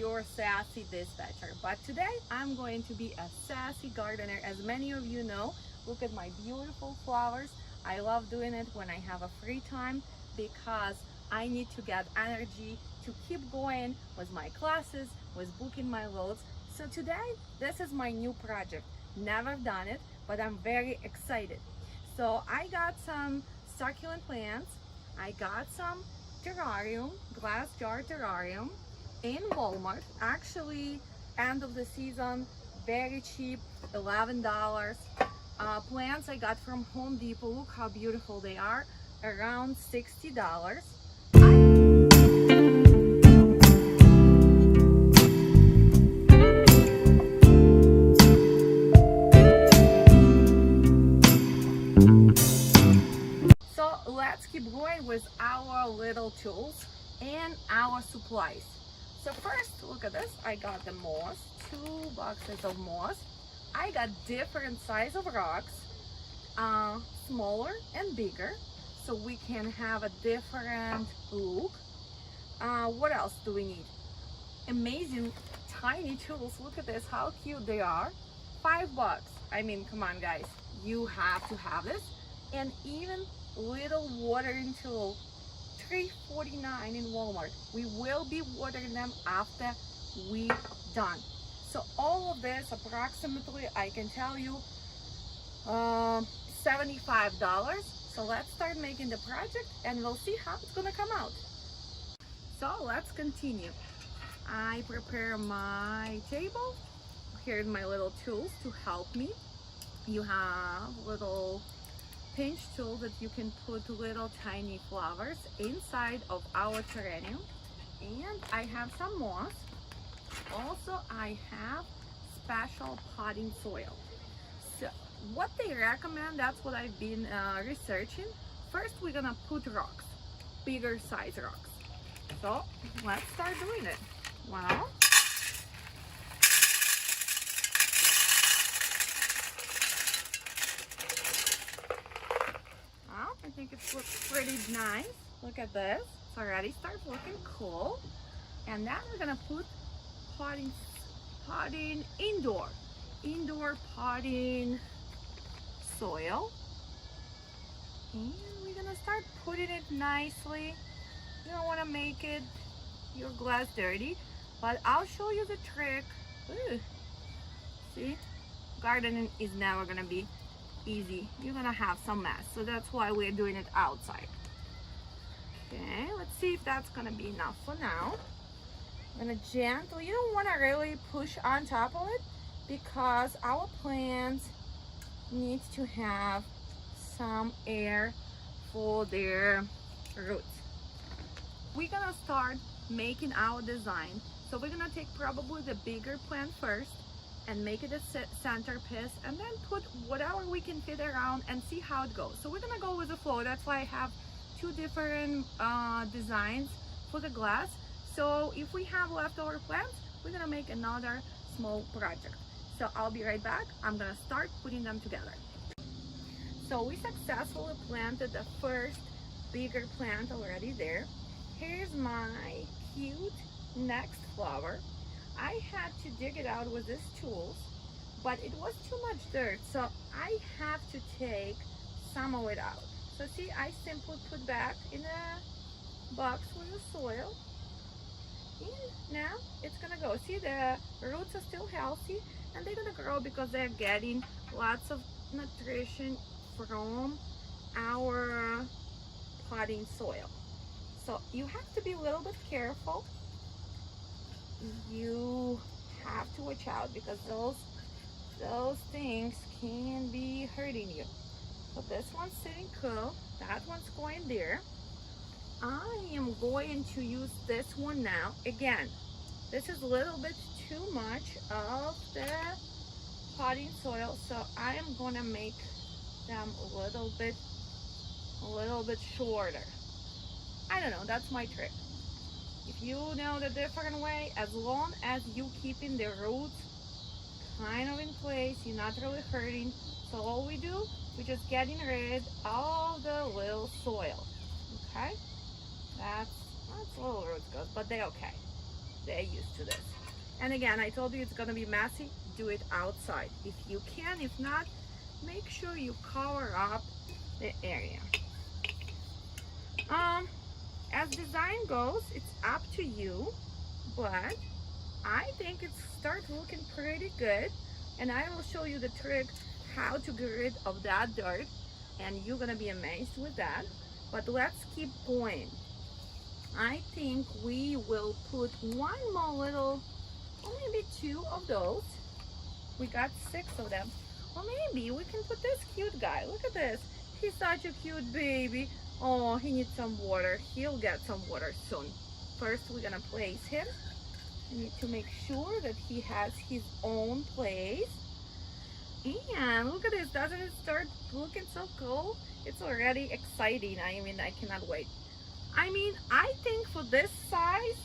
your sassy dispatcher, but today I'm going to be a sassy gardener. As many of you know, look at my beautiful flowers. I love doing it when I have a free time because I need to get energy to keep going with my classes, with booking my loads. So today, this is my new project. Never done it, but I'm very excited. So I got some succulent plants. I got some terrarium, glass jar terrarium in Walmart. Actually, end of the season, very cheap, $11. Plants I got from Home Depot. Look how beautiful they are, around $60. So let's keep going with our little tools and our supplies. So first, look at this. I got the moss, 2 boxes of moss. I got different size of rocks, smaller and bigger, so we can have a different look. What else do we need? Amazing tiny tools. Look at this, how cute they are. $5. I mean, come on guys, you have to have this. And even little watering tool, $3.49 in Walmart. We will be watering them after we done. So all of this approximately, I can tell you, $75. So let's start making the project and we'll see how it's gonna come out. So let's continue. I prepare my table. Here's my little tools to help me. You have little pinch tool that you can put little tiny flowers inside of our terrarium. And I have some moss. Also, I have special potting soil. So what they recommend, that's what I've been researching. First, we're gonna put rocks, bigger size rocks. So let's start doing it. Well, I think it looks pretty nice. Look at this. It's already starts looking cool. And then we're gonna put potting indoor potting soil. And we're gonna start putting it nicely. You don't wanna make it your glass dirty, but I'll show you the trick. Ooh. See, gardening is never gonna be easy. You're gonna have some mess, so that's why we're doing it outside. Okay, let's see if that's gonna be enough for now. I'm gonna gently, you don't want to really push on top of it because our plants need to have some air for their roots. We're gonna start making our design. So we're gonna take probably the bigger plant first and make it a centerpiece, and then put whatever we can fit around and see how it goes. So we're gonna go with the flow. That's why I have 2 different designs for the glass. So if we have leftover plants, we're gonna make another small project. So I'll be right back. I'm gonna start putting them together. So we successfully planted the first bigger plant already there. Here's my cute next flower. I had to dig it out with these tools, but it was too much dirt, so I have to take some of it out. So see, I simply put back in a box with the soil, and now it's gonna go. See, the roots are still healthy and they're gonna grow because they're getting lots of nutrition from our potting soil. So you have to be a little bit careful. You have to watch out because those things can be hurting you. So this one's sitting cool, that one's going there. I am going to use this one now. Again, this is a little bit too much of the potting soil, so I am gonna make them a little bit shorter. I don't know, that's my trick. If you know the different way, as long as you keeping the roots kind of in place, you're not really hurting. So all we do, we're just getting rid of the little soil. Okay, that's a little roots good, but they're okay. they're used to this. And again, I told you it's gonna be messy, do it outside if you can. If not, make sure you cover up the area. As design goes, it's up to you, but I think it's start looking pretty good, and I will show you the trick how to get rid of that dirt, and you're gonna be amazed with that. But let's keep going. I think we will put one more little, or maybe 2 of those. We got 6 of them. Or maybe we can put this cute guy. Look at this. He's such a cute baby. Oh, he needs some water. He'll get some water soon. First, we're gonna place him. We need to make sure that he has his own place. And look at this. Doesn't it start looking so cool? It's already exciting. I mean, I cannot wait. I mean, I think for this size,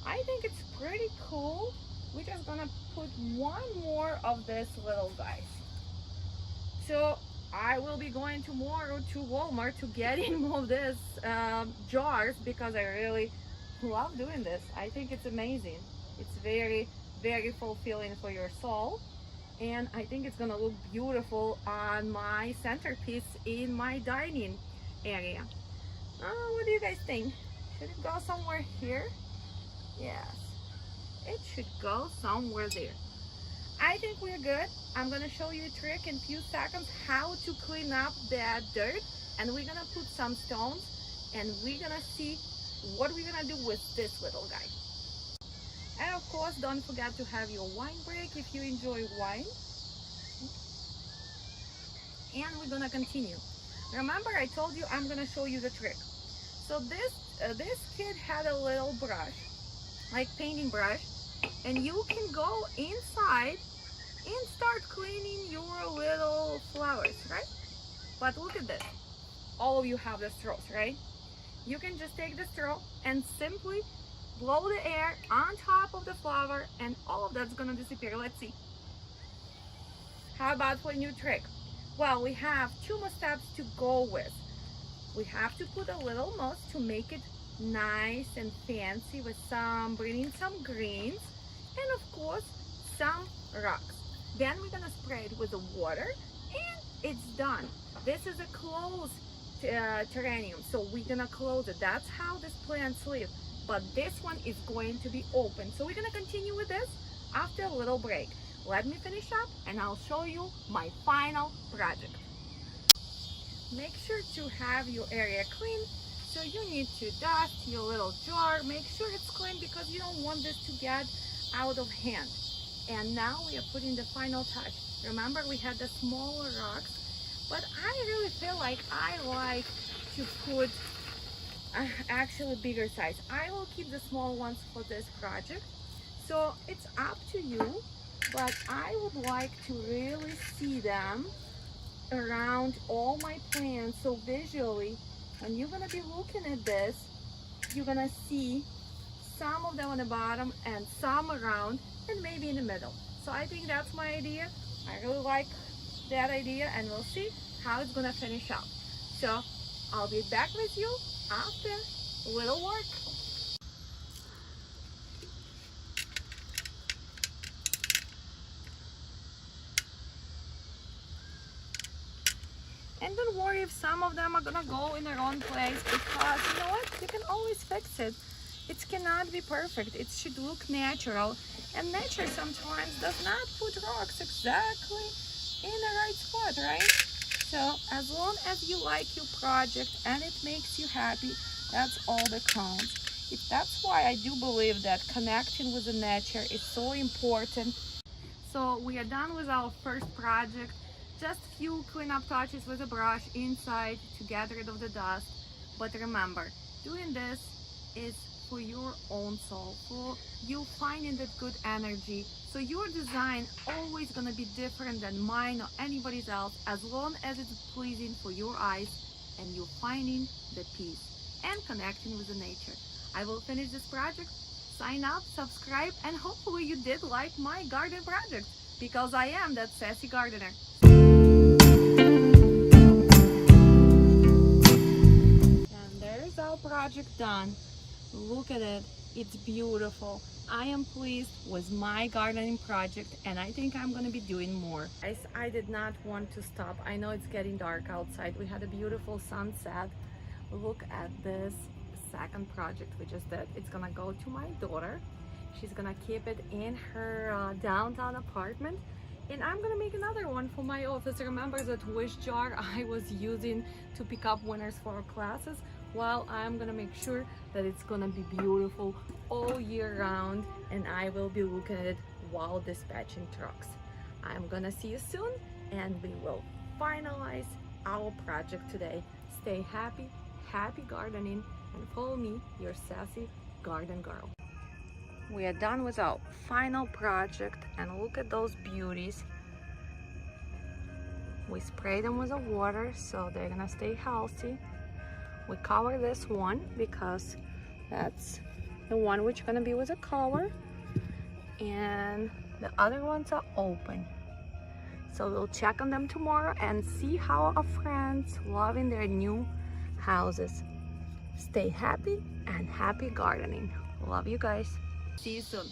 I think it's pretty cool. We're just gonna put one more of this little guys. So I will be going tomorrow to Walmart to get in more of this jars, because I really love doing this. I think it's amazing. It's very, very fulfilling for your soul. And I think it's gonna look beautiful on my centerpiece in my dining area. What do you guys think? Should it go somewhere here? Yes, it should go somewhere there. I think we're good. I'm gonna show you a trick in a few seconds how to clean up that dirt, and we're gonna put some stones, and we're gonna see what we're gonna do with this little guy. And of course, don't forget to have your wine break if you enjoy wine. And we're gonna continue. Remember, I told you I'm gonna show you the trick. So this kid had a little brush, like painting brush, and you can go inside and start cleaning your little flowers, right? But look at this. All of you have the straws, right? You can just take the straw and simply blow the air on top of the flower, and all of that's gonna disappear. Let's see. How about for a new trick? Well, we have 2 more steps to go with. We have to put a little moss to make it nice and fancy with bringing in some greens, and of course some rocks. Then we're gonna spray it with the water, and it's done. This is a closed terrarium, so we're gonna close it. That's how this plants live. But this one is going to be open. So we're gonna continue with this after a little break. Let me finish up and I'll show you my final project. Make sure to have your area clean. So you need to dust your little jar. Make sure it's clean because you don't want this to get out of hand. And now we are putting the final touch. Remember, we had the smaller rocks, but I really feel like I like to put actually bigger size. I will keep the small ones for this project. So it's up to you, but I would like to really see them around all my plants. So visually, when you're gonna be looking at this, you're gonna see some of them on the bottom and some around, and maybe in the middle. So I think that's my idea. I really like that idea, and we'll see how it's gonna finish out. So I'll be back with you after a little work. And don't worry if some of them are gonna go in the wrong place, because you know what? You can always fix it. It cannot be perfect. It should look natural. And nature sometimes does not put rocks exactly in the right spot, right? So as long as you like your project and it makes you happy, that's all that counts. That's why I do believe that connecting with the nature is so important. So we are done with our first project. Just a few cleanup touches with a brush inside to get rid of the dust. But remember, doing this is for your own soul, for you finding that good energy. So your design always gonna be different than mine or anybody's else, as long as it's pleasing for your eyes and you're finding the peace and connecting with the nature. I will finish this project, sign up, subscribe, and hopefully you did like my garden project, because I am that sassy gardener. And there's our project done. Look at it, it's beautiful. I am pleased with my gardening project, and I think I'm gonna be doing more. Guys, I did not want to stop. I know it's getting dark outside. We had a beautiful sunset. Look at this second project we just did. It's gonna go to my daughter. She's gonna keep it in her downtown apartment, and I'm gonna make another one for my office. Remember that wish jar I was using to pick up winners for our classes? Well, I'm gonna make sure that it's gonna be beautiful all year round, and I will be looking at it while dispatching trucks. I'm gonna see you soon, and we will finalize our project today. Stay happy, happy gardening, and follow me, your sassy garden girl. We are done with our final project, and look at those beauties. We spray them with the water so they're gonna stay healthy. We cover this one because that's the one which gonna be with a cover, and the other ones are open. So we'll check on them tomorrow and see how our friends loving their new houses. Stay happy and happy gardening. Love you guys. See you soon.